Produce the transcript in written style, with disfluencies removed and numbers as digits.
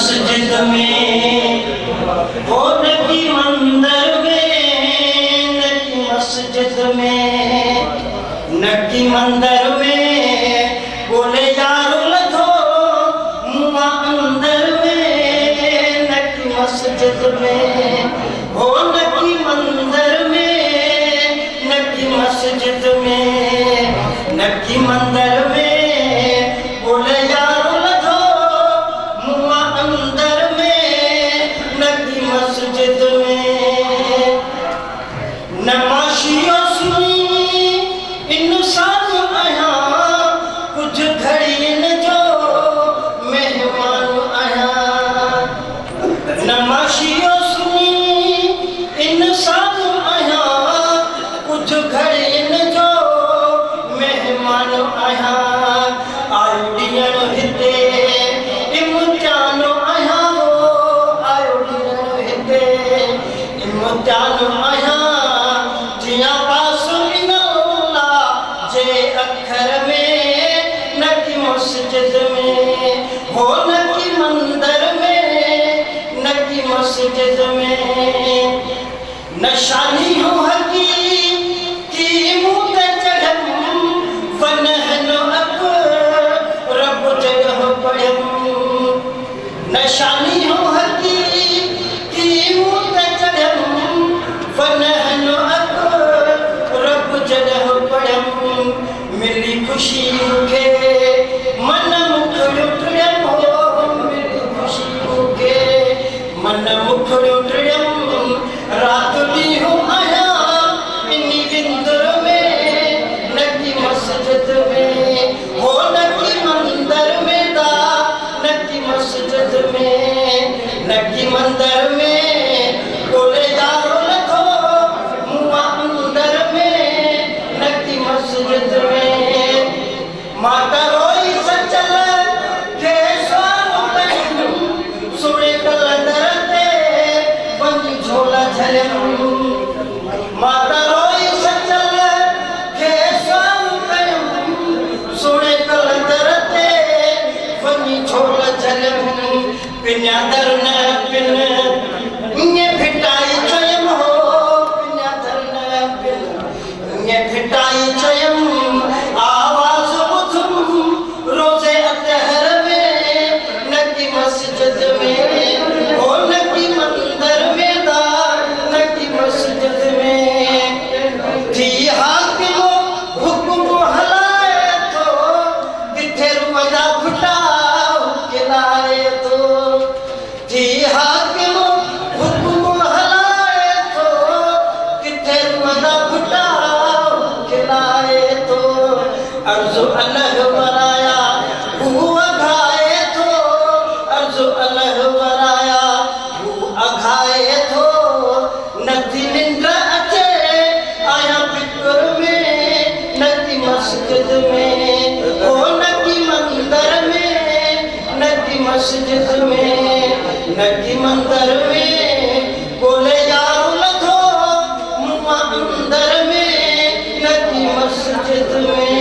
मस्जिद में, वो नकी मंदिर में, नकी मस्जिद में, नकी मंदिर में, बोले यारो लधो मुआ अंदर में, नकी मस्जिद में, वो नकी मंदिर में, नकी मस्जिद में, नकी मंदिर में, बोले यारो लधो मुआ अंदर में, नकी मस्जिद में। नमाशियो सुनी इंसान आया, कुछ घड़ियन जो मेहमान आया। नमाशियो सुनी इंसान आया, कुछ घड़ियन जो मेहमान आया। आयो ॾींहं हिते इम्तिहान आया, आयो ॾींहं हिते इम्तिहान आया। जिया पास इनल्ला जे अखर में, नकी मस्जिद में, हो नकी मंदिर में, नकी मस्जिद में। नशानी हो हकी की मुँह पे चढ़म, वनहनो अक रब जगह पढ़म। नशानी हो हकी की मुँह पे चढ़म, वनहनो अक रब जगह पढ़म। मिली खुशी के मन मुखड़ो टुड़म हो, मिली खुशी के मन मुखड़ो टुड़म। रात दी हो आया इन्हीं विंदर में, नकी मस्जिद में, हो नकी मंदिर में दा, नकी मस्जिद में, नकी मंदिर में, बोले यारो लधो मुआ अंदर में, नकी मस्जिद में। माता रोई सचल के स्वाम कयूं, सुने कलंदर ते वंजी झोला झलम। माता रोई सचल के स्वाम कयूं, सुने कलंदर ते वंजी झोला झलम। पिन्या दर न पिन इन्हे भिटाई चयम हो, पिन्या दर न पिन इन्हे भिटाई चयम। आवाज बुधम रोजे अतहर में, नकी मस्जिद में, हो नकी मंदिर में दा, नकी मस्जिद में। थी हाकिमो हुक्म हलाए तो, किथे रुपया घुटाओ खिलाए तो। थी हाकिमो हुक्म हलाए तो, किथे रुपया घुटाओ खिलाए तो। अर्ज़ु अलह वराया हू अघाए थो, अर्ज़ु अलह वराया हू अघाए थो। नथी निंड अचे आया फिक्र में, नकी मस्जिद में, हो नकी मंदिर में, नकी मस्जिद में, नकी मंदिर में, बोले यारो लधो मुआ अंदर में, नकी मस्जिद में।